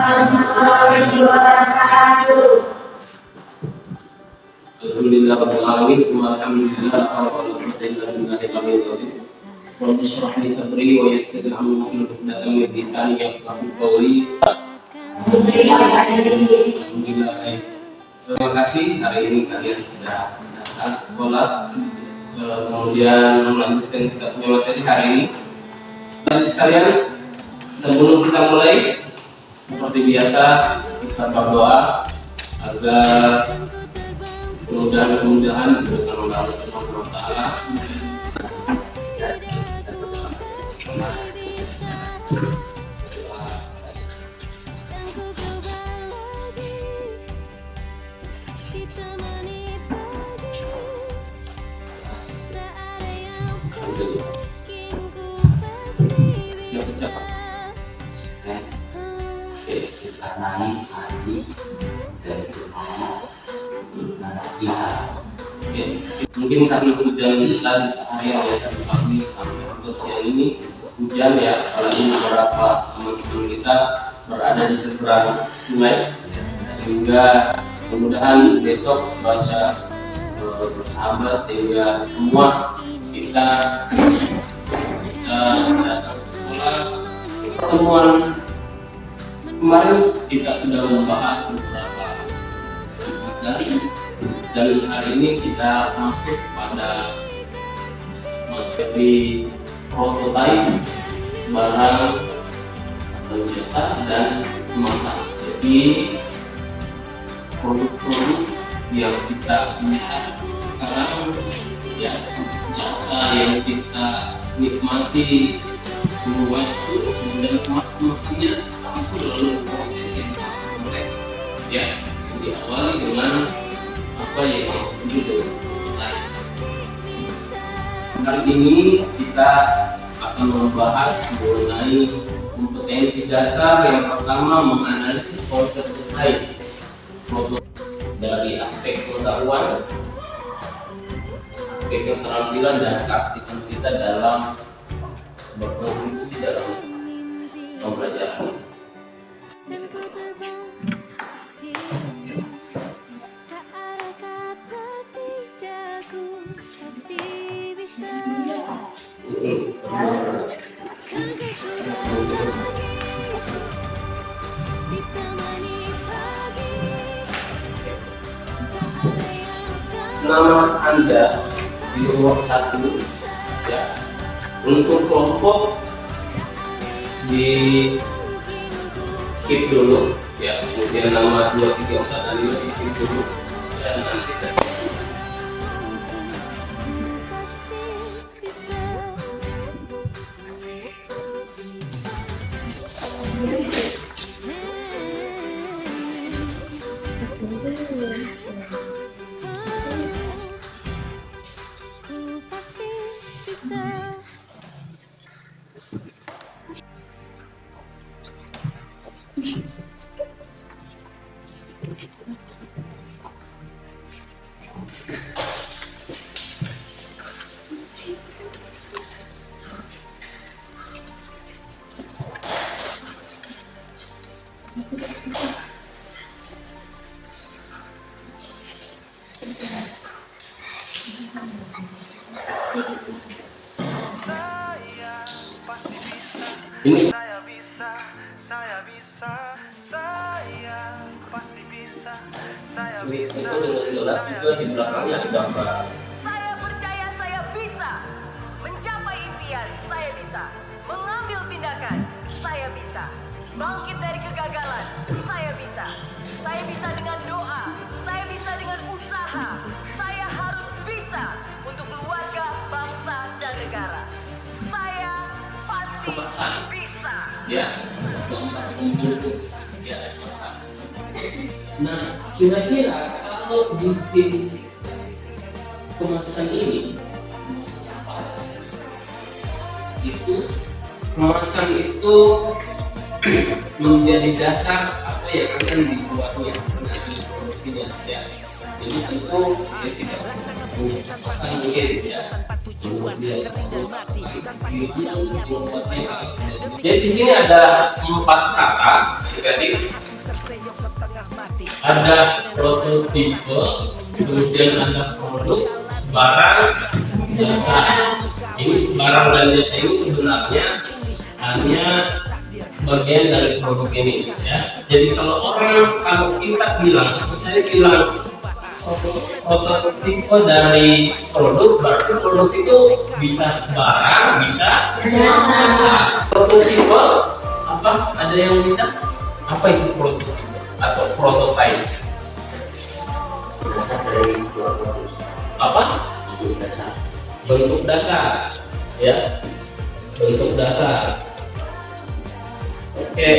warahmatullahi wabarakatuh. Alhamdulillah rabbil alamin, alhamdulillah Rabbi shrah li sadri wa yassir li amri wahlul 'uqdatam min lisani yafqahu qawli. Alhamdulillah. Terima kasih hari ini kalian sudah datang ke sekolah, kemudian melanjutkan kita punya materi hari ini. Tadi sekalian, sebelum kita mulai, seperti biasa kita berdoa agar mudah-mudahan diberikan oleh Allah Subhanahu wa taala siapa? Kita naik hari dari Mungkin karena hujan tadi seharian ya, dari pagi sampai hampir siang ini hujan ya, apalagi beberapa teman-teman kita berada di seberang sungai, sehingga mudah-mudahan besok cuaca bersahabat sehingga semua kita bisa datang ke sekolah. Pertemuan kemarin kita sudah membahas beberapa pembahasan, dan hari ini kita masuk pada materi prototipe barang atau jasa dan kemasan. Jadi produk-produk yang kita lihat sekarang ya, jasa yang kita nikmati semua itu, dan kemasannya itu lalu proses yang kompleks ya, diawali dengan apa yang disebut dengan prototipe. Hari ini kita akan membahas mengenai kompetensi dasar. Yang pertama, menganalisis konsep desain dari aspek pengetahuan, aspek keterampilan dan keaktifan kita dalam berkontribusi dalam pembelajaran. Nama Anda di nomor 1 ya, untuk kelompok di skip dulu ya, kemudian nama 2, 3, 4 dan 5 di skip dulu dan nanti ini itu dengan jelas juga di belakangnya ada gambar. Saya percaya saya bisa mencapai impian, saya bisa mengambil tindakan, saya bisa bangkit dari kegagalan, saya bisa dengan doa, saya bisa dengan usaha, saya harus bisa untuk keluarga, bangsa dan negara. Saya pasti bisa. Ya, menjurus ya, nah, kira-kira kalau bikin kemasan ini, kemasan itu menjadi dasar apa yang akan dibuatnya nanti produksinya ya. Jadi tentu dia tidak akan mungkin ya. Jadi di sini ada 4 kata adik-adik, ada prototipe, kemudian ada produk, barang, jasa. Ini barang dan jasa ini sebenarnya hanya bagian dari produk ini, ya. Jadi kalau kita bilang, saya bilang prototipe dari produk, berarti produk itu bisa barang, bisa jasa. Prototipe apa? Ada yang bisa? Apa itu prototipe atau prototype? Apa? Bentuk dasar, ya. Bentuk dasar. Oke.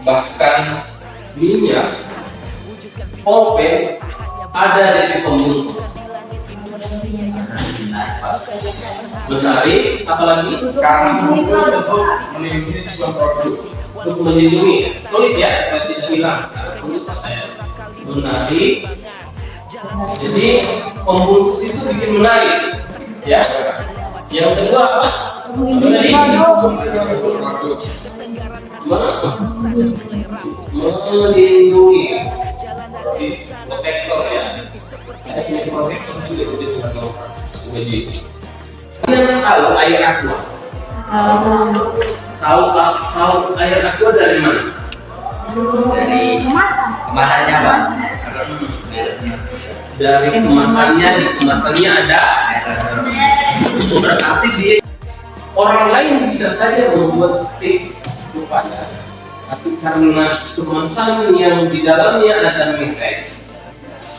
Bahkan minyak kopi ada dari pembungkus. Menarik, apalagi Karena pembungkus untuk melindungi sebuah produk. untuk melindungi. Tulis ya, supaya tidak hilang. Menurut saya menarik. Jadi pembungkus itu bikin menarik, ya. Yang kedua apa? Melindungi Produk. Melindungi. Protektor, ya. Ada punya protektor juga di dalam. Jadi, kalian tahu air aqua? Tahu air aqua dari mana? Dari kemasannya Pak. Dari kemasannya, di kemasannya ada. Berarti di orang lain bisa saja membuat steak rupanya, tapi karena kemasan yang di dalamnya ada merek,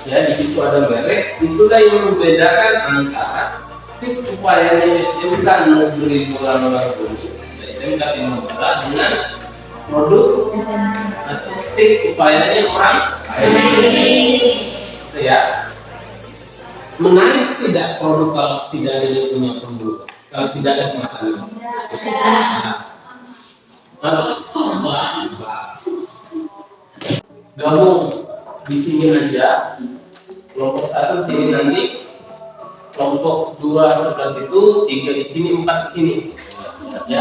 ya di situ ada merek, itulah yang membedakan antara steak upayanya SMK Negeri Bolangbuni, SMK Timur dengan produk atau steak upayanya orang ya. Menarik tidak produk kalau tidak ada yang punya pembungkus, kalau tidak ada kemasannya? Gabung di sini aja, kelompok 1 sini nanti, kelompok 2 sebelah situ, 3 di sini, 4 di sini, ya.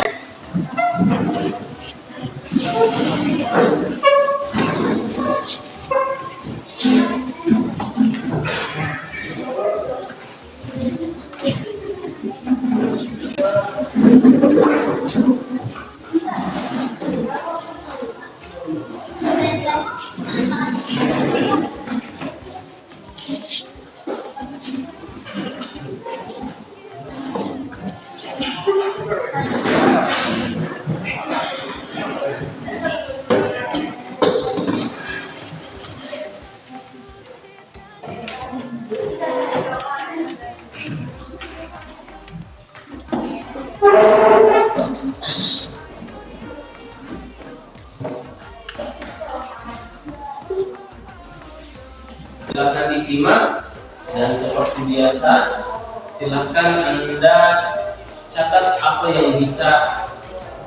Silakan disimak dan seperti biasa silakan Anda catat apa yang bisa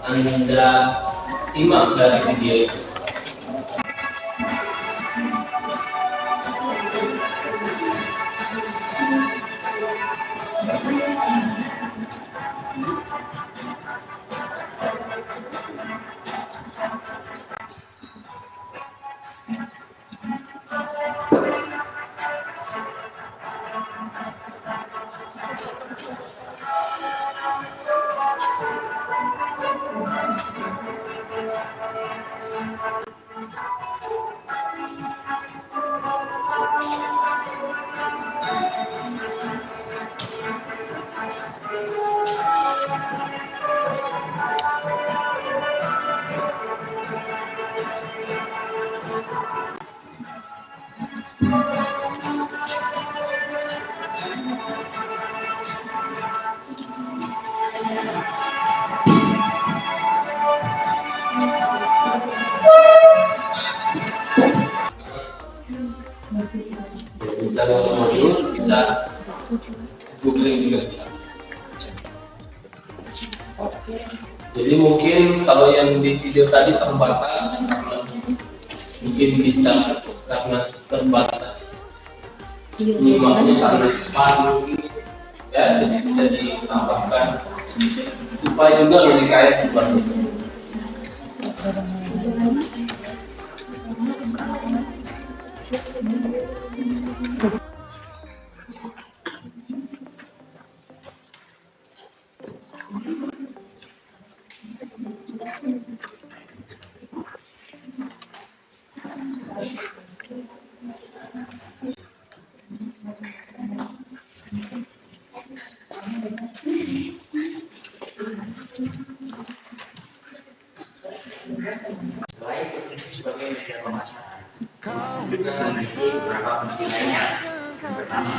Anda simak dari video itu. Bisa download, bisa googling juga bisa. Jadi mungkin kalau yang di video tadi terbatas, mungkin bisa karena terbatas nyimaknya karena cepat mungkin, ya, jadi bisa ditambahkan supaya juga lebih kaya seperti itu. Selain berfungsi sebagai media pemasaran, juga memiliki beberapa fungsi lainnya. Pertama,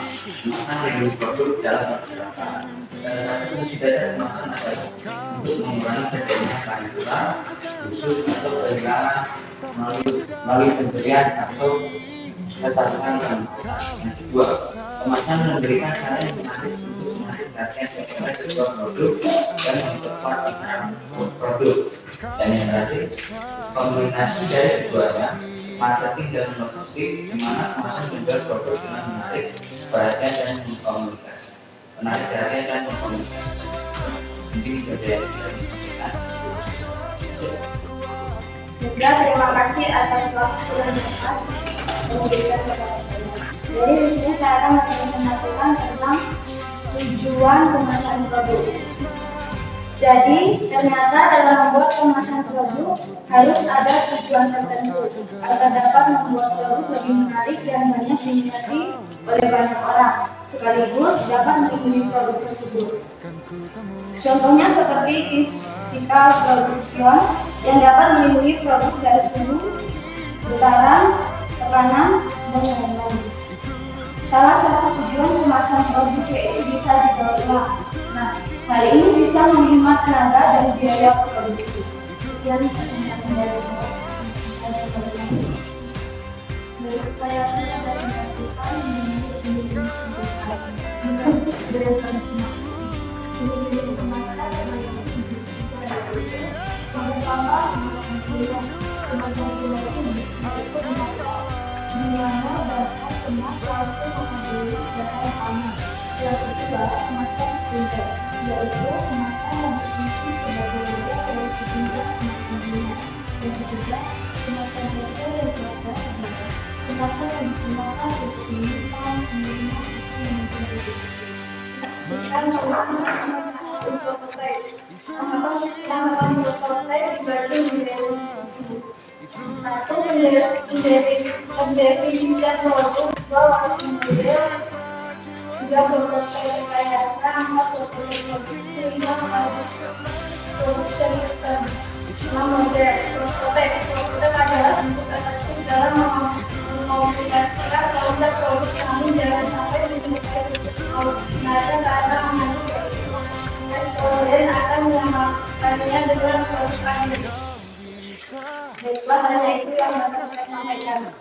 melindungi produk dalam pergerakan. Salah satu fungsi dasar pemasaran adalah untuk mengurangi terjadinya kehancuran, khusus atau perencanaan melalui pemberian atau kesatuan dan yang kedua, pemasaran memberikan cara yang menarik untuk menarik perhatian kepada sebuah produk dan memperkuat iklan produk. Dan yang terakhir, kombinasi dari keduanya, marketing dan logistik, di mana pemasaran menjual produk dengan menarik perhatian dan mengkomunikasi. Menarik perhatian dan mengkomunikasi. Mungkin berjaya dari Juga terima kasih atas waktu dan tempat yang diberikan kepada saya. Jadi di sini saya akan menginformasikan tentang tujuan pemasaran produk. Jadi ternyata dalam membuat pemasaran produk harus ada tujuan tertentu agar dapat membuat produk lebih menarik dan banyak diminati oleh banyak orang, sekaligus dapat melindungi produk tersebut. Contohnya seperti physical production yang dapat melindungi produk dari suhu, getaran, tekanan, dan lain-lain. Salah satu tujuan pemasaran produk yaitu bisa didaur Nah, hal ini bisa menghemat tenaga dan biaya produksi. Sekian presentasi dari saya. Menurut saya presentasikan mengenai jenis-jenis kemasan sampai tambah kemasan gula ini harus bermasak di mana bahan kemas harus mengandung bahan panas. Yang kedua, kemasan sekunder, yaitu kemasan yang berfungsi sebagai wadah dari sejumlah kemasan gula. Yang ketiga, kemasan biasa yang belajar sebagai kemasan yang digunakan untuk menyimpan, menyimak, dan memproduksi. Sekian untuk prototipe. Tahapan prototipe dibagi menjadi satu pendefinisian produk, dua waktu model, tiga prototipe rekayasa, empat prototipe produksi, lima produksi sistem, enam model prototipe. Prototipe adalah bentuk efektif dalam mengkomunikasikan produk namun jangan sampai diminta karena mengandung kemudian akan mengamalkannya dengan produk lain. Baiklah, hanya itu yang dapat saya sampaikan.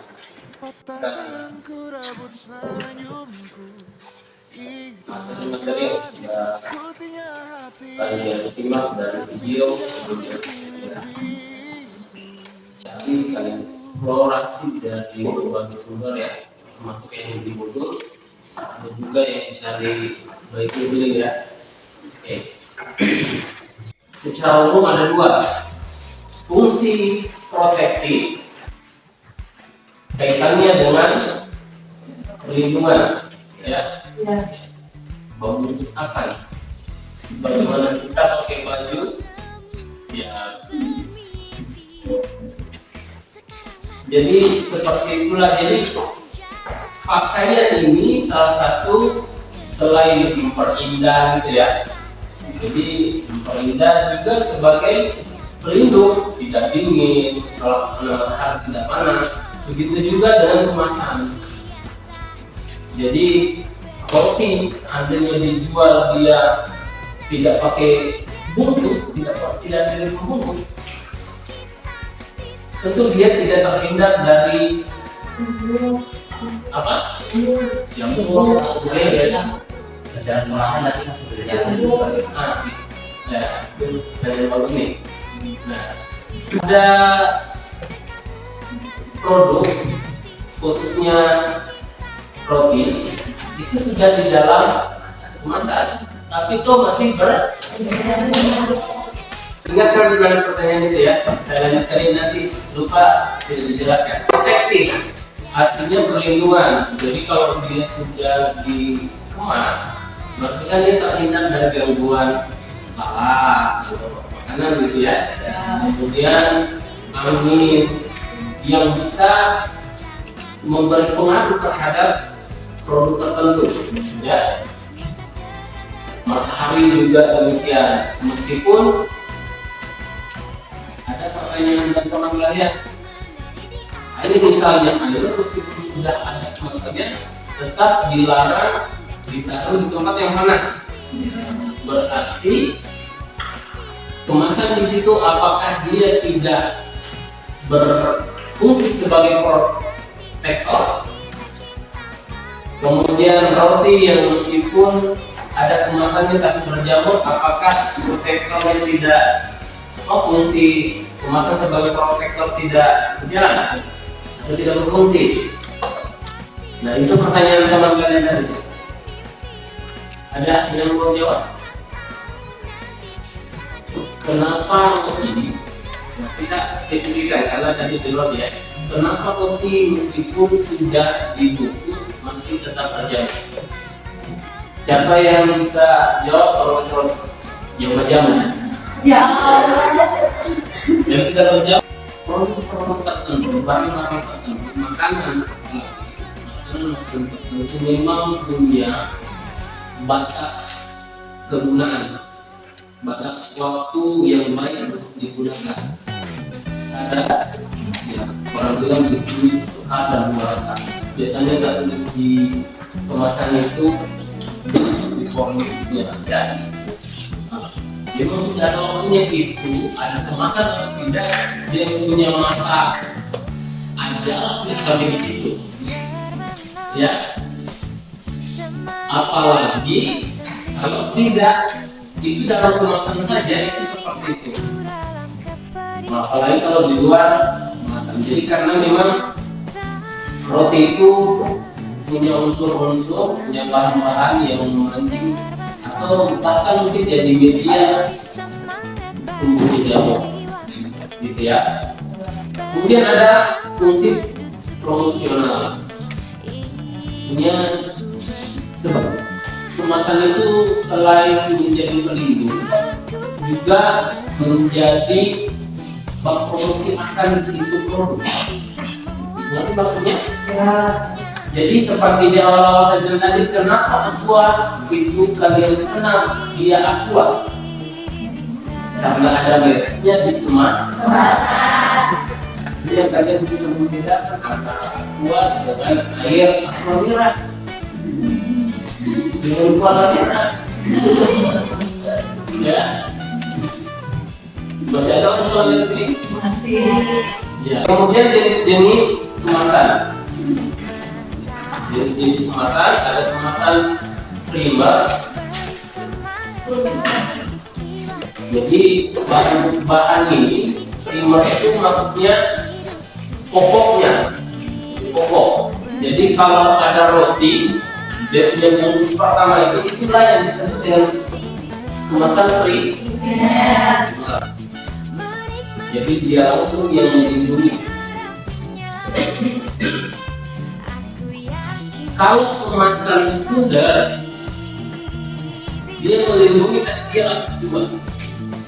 Materi-materi yang sudah kalian simak dari video sebelumnya, jadi kalian eksplorasi dari berbagai sumber ya, termasuk yang di Google, ada juga yang cari baik Googling ya. Oke. Secara umum ada dua fungsi protektif kaitannya dengan perlindungan ya. Membungkus akan bagaimana kita pakai baju ya, jadi seperti itulah. Jadi pakaian ini salah satu selain memperindah gitu ya, jadi memperindah juga sebagai pelindung, tidak dingin, kalau hari tidak panas. Begitu juga dengan kemasan. Jadi roti seandainya dijual dia tidak pakai bungkus, tidak dari pembungkus, tentu dia tidak terhindar dari apa? Jamur, biasa. Jangan murahan tapi masih berjalan. Ya, itu dari bagus nih. Nah, ada produk khususnya roti itu sudah di dalam kemasan, tapi itu masih Ingatkan pada pertanyaan itu ya. Saya lanjutkan ini nanti lupa tidak dijelaskan. Protektif artinya perlindungan. Jadi kalau dia sudah dikemas, berarti kan dia terhindar dari gangguan salah makanan gitu ya. Kemudian angin yang bisa memberi pengaruh terhadap produk tertentu ya. Matahari juga demikian. Meskipun ada pertanyaan dari teman kalian, ini misalnya air meskipun sudah ada kemasannya tetap dilarang ditaruh di tempat yang panas. Berarti kemasan di situ apakah dia tidak berfungsi sebagai protektor? Kemudian roti yang meskipun ada kemasannya tapi berjamur, apakah protektornya tidak fungsi kemasan sebagai protektor tidak berjalan atau tidak berfungsi? Nah itu pertanyaan teman kalian tadi. Ada yang mau jawab? Kenapa roti? Tidak spesifikkan karena tadi belum ya. Kenapa roti meskipun sudah dibungkus masih tetap berjalan? Siapa yang bisa jawab kalau soal yang berjalan? Ya. Yang tidak terjawab produk tertentu, barang-barang tertentu, makanan tertentu memang punya batas kegunaan, batas waktu yang baik untuk digunakan. Ada ya, orang bilang di sini ada luasa. Biasanya nggak tulis di kemasan itu di formulir ya. Dia sudah ada waktunya itu, ada kemasan atau tidak, dia punya masa ajal sampai di situ. Ya, apalagi kalau tidak, itu dalam kemasan saja itu seperti itu. Nah, apalagi kalau di luar kemasan. Jadi karena memang roti itu punya unsur-unsur, punya bahan-bahan yang memancing atau bahkan mungkin jadi media untuk jamur gitu ya. Kemudian ada fungsi promosional. Punya kemasan itu selain menjadi pelindung juga menjadi bak promosi akan itu produk. Nanti maksudnya ya. Jadi seperti di awal-awal saya bilang tadi, kenapa aqua itu kalian kenal dia aqua? Karena ada mereknya di kemasan. Jadi kalian bisa membedakan antara aqua dengan air aqua merah. Dengan aqua merah. Ya. Masih ada aqua merah ini? Masih. Ya. Kemudian jenis-jenis kemasan. Jenis kemasan, ada kemasan primer. Jadi bahan ini primer itu maksudnya pokoknya, pokok. Jadi kalau ada roti, dia punya bungkus pertama itulah yang disebut dengan kemasan primer. Jadi dia langsung yang melindungi. Kalau kemasan sekunder, dia melindungi dia atas dua.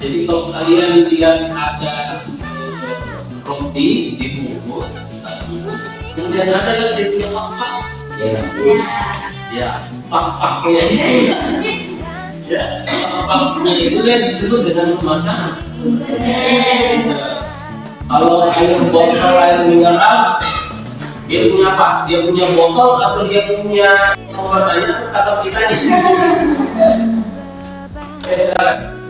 Jadi kalau kalian lihat ada roti dibungkus, kemudian ada yang dia pak-pak, ya pak-paknya itu, ya pak-paknya itu yang disebut dengan kemasan. Kalau air botol, air mineral, dia punya apa? Dia punya botol atau dia punya nomornya atau kata pisahnya?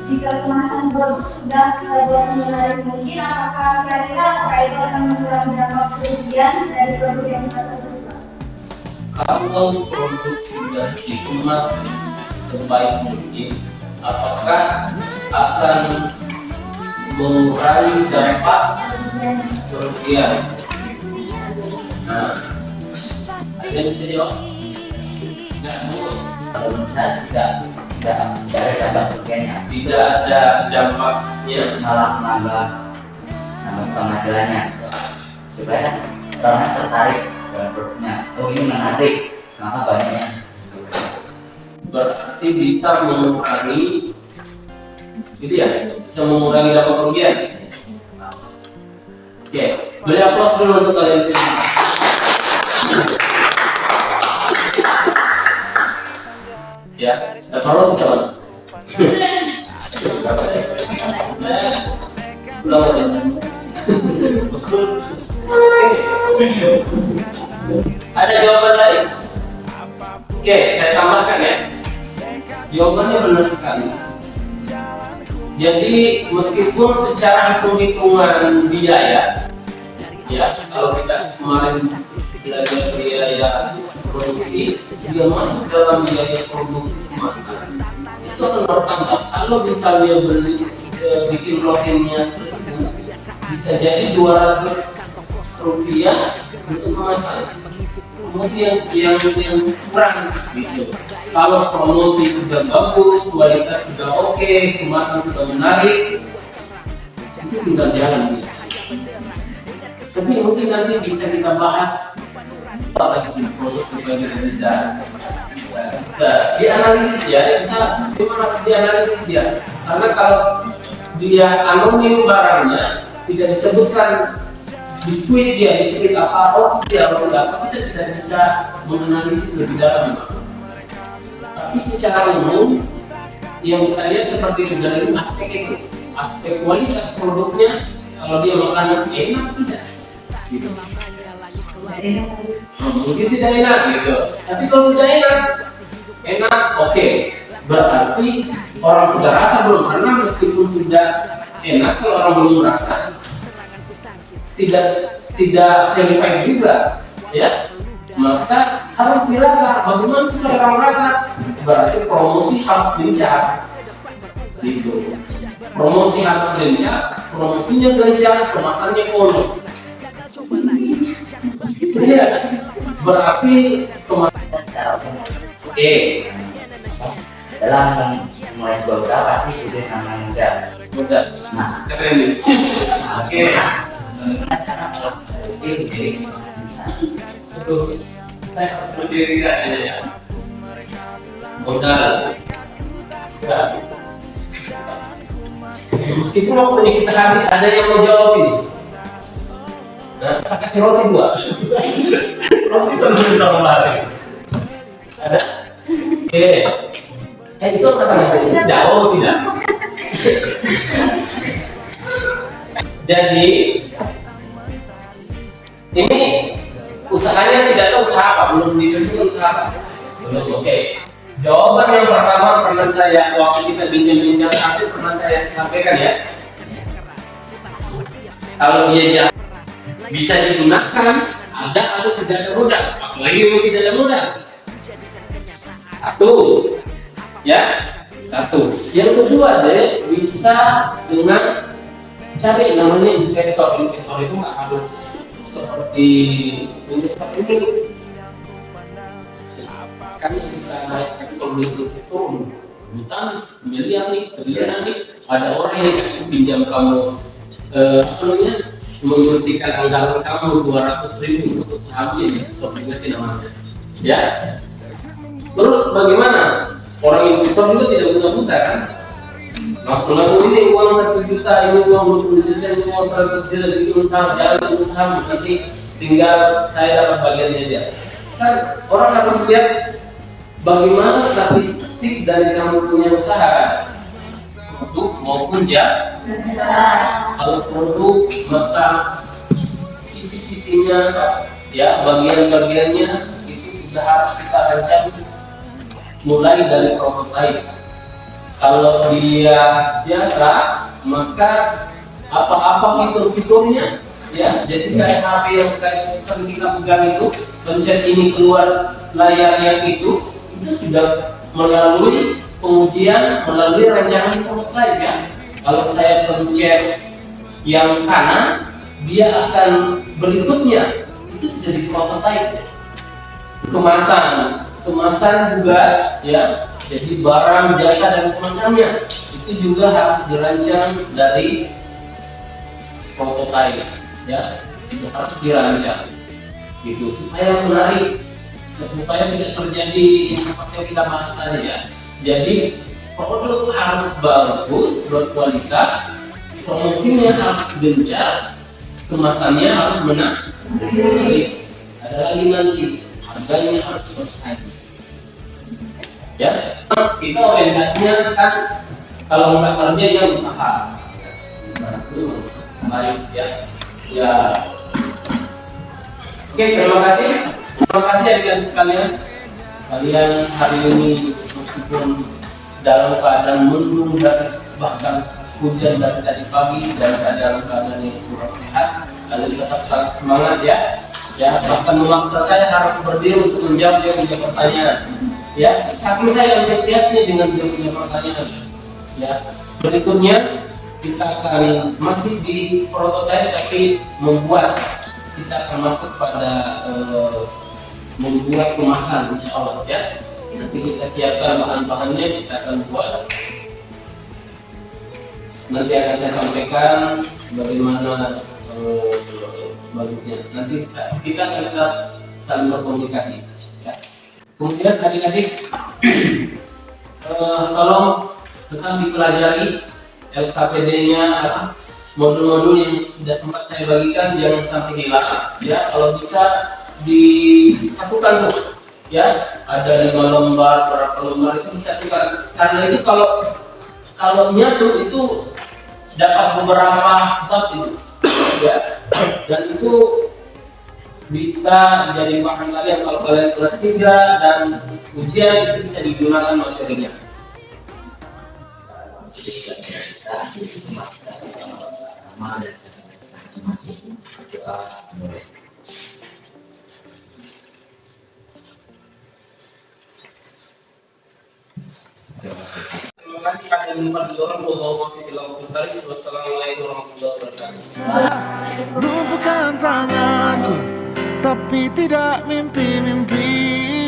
Jika kemasan produk sudah buat menarik mungkin, apakah kira-kira itu akan mengurangi dampak kerugian dari produk yang kita produksi? Kalau produk sudah dikemas sebaik mungkin, apakah akan mengurangi dampak kerugian? Nah, ada yang bisa jawab? Enggak, kalau bisa tidak. Tidak ada dampak kerugiannya, tidak ada dampaknya. malah menambah penghasilannya. Supaya orang tertarik dengan produknya. Oh ini menarik, maka banyaknya. Berarti bisa mengurangi, gitu ya, bisa mengurangi dampak kerugian. Oke, boleh aplaus dulu untuk kalian. Ya, kalau bisa mas. Ulang aja. Ada jawaban lain? Oke, saya tambahkan ya. Jawabannya benar sekali. Jadi meskipun secara hitung-hitungan biaya, ya kalau kita kemarin belajar biaya produksi, dia masuk dalam biaya produksi kemasan, itu akan bertambah. Kalau misalnya beli bikin rotinnya 1.000, bisa jadi 200 rupiah untuk kemasan. Promosi yang kurang gitu. Kalau promosi sudah bagus, kualitas sudah oke, kemasan sudah menarik, itu tinggal jalan gitu. Tapi mungkin nanti bisa kita bahas apa lagi produk supaya kita bisa dianalisis ya, bisa gimana dianalisis dia. Karena kalau dia anonim barangnya, tidak disebutkan di tweet dia di tweet apa, oh tidak apa, kita tidak bisa menganalisis lebih dalam. Tapi secara umum yang kita lihat seperti itu dari aspek itu, aspek kualitas produknya. Kalau dia makanan enak tidak, gitu. Mungkin tidak enak gitu. Tapi kalau sudah enak, oke. Berarti orang sudah rasa belum, karena meskipun sudah enak, kalau orang belum rasa tidak verified juga, ya. Maka harus dirasa. Bagaimana supaya orang merasa? Berarti promosi harus gencar, gitu. Promosi harus gencar, promosinya gencar, kemasannya polos. Ya, berarti kemasan. Oke. Dalam mulai sebuah usaha pasti itu namanya mudah. Nah, Keren nih. oke. Bagaimana cara jadi Terus saya harus berdiri aja ya. Modal. Ya. Meskipun waktunya kita habis, ada yang mau jawab ini. Nah, saya kasih roti 2. Roti terus normal. Ada? Oke. Itu katanya jauh tidak? Jadi ini usahanya tidak tahu usaha apa, belum ditentukan usaha apa. Belum, oke. Jawaban yang pertama pernah saya waktu kita bincang-bincang satu pernah saya sampaikan ya. Kalau dia bisa digunakan, ada atau tidak ada modal, apalagi kalau tidak ada modal. Satu. Yang kedua deh, bisa dengan cari namanya investor. Investor itu nggak harus seperti investor ini. Karena kita kalau beli investor, hutang miliar nih, triliunan nih, ada orang yang kasih pinjam kamu menyuntikkan anggaran kamu 200.000 untuk sahamnya, investor juga sih namanya. Ya. Terus bagaimana? Orang investor juga tidak buta-buta kan? Langsung ini uang 1 juta, ini uang 20 juta, ini uang 100 juta, ini usaha, jalan usaha, nanti tinggal saya dapat bagiannya dia. Kan orang harus lihat bagaimana statistik dari kamu punya usaha, produk maupun jasa. Kalau produk maka sisi-sisinya, ya bagian-bagiannya itu sudah harus kita rancang mulai dari prototipe. Kalau dia jasa, maka apa-apa fitur-fiturnya, ya. Jadi kayak HP yang sering kita pegang itu, pencet ini keluar layarnya itu sudah melalui pengujian, melalui rancangan prototipe ya. Kalau saya pencet yang kanan, dia akan berikutnya itu sudah di prototipe. Kemasan juga ya, Jadi barang, jasa dan kemasannya itu juga harus dirancang dari prototipe, ya, itu harus dirancang, gitu supaya menarik, supaya tidak terjadi yang seperti yang kita bahas tadi ya. Jadi produk harus bagus, berkualitas, promosinya harus gencar, kemasannya harus menarik. Ada lagi nanti harganya harus bersaing. Ya, kita orientasinya kan kalau nggak kerja ya usaha. Baik ya. Ya. Oke, terima kasih. Terima kasih adik-adik sekalian. Kalian hari ini meskipun dalam keadaan mendung dan bahkan hujan dari tadi pagi dan dalam keadaan yang kurang sehat, kalian tetap sangat semangat ya. Ya, bahkan memaksa saya harus berdiri untuk menjawab dia punya pertanyaan. Ya, saking saya antusiasnya dengan dia punya pertanyaan. Ya, berikutnya kita akan masih di prototipe tapi kita akan masuk pada membuat kemasan insya Allah ya. Nanti kita siapkan bahan-bahannya, kita akan buat. Nanti akan saya sampaikan bagaimana bagusnya. Nanti kita akan saling berkomunikasi. Ya. Kemudian adik-adik, tolong tetap dipelajari LKPD-nya, modul-modul yang sudah sempat saya bagikan jangan sampai hilang. Ya, kalau bisa disatukan tuh. Ya, ada 5 lembar, berapa lembar itu disatukan. Karena itu kalau nyatu itu dapat beberapa bab itu. Ya, dan itu bisa jadi bahan kalian kalau kalian kelas 3 dan ujian itu bisa digunakan materinya. Terima kasih pada Wassalamualaikum warahmatullahi wabarakatuh. Lumpuhkan tanganku, tapi tidak mimpi-mimpi.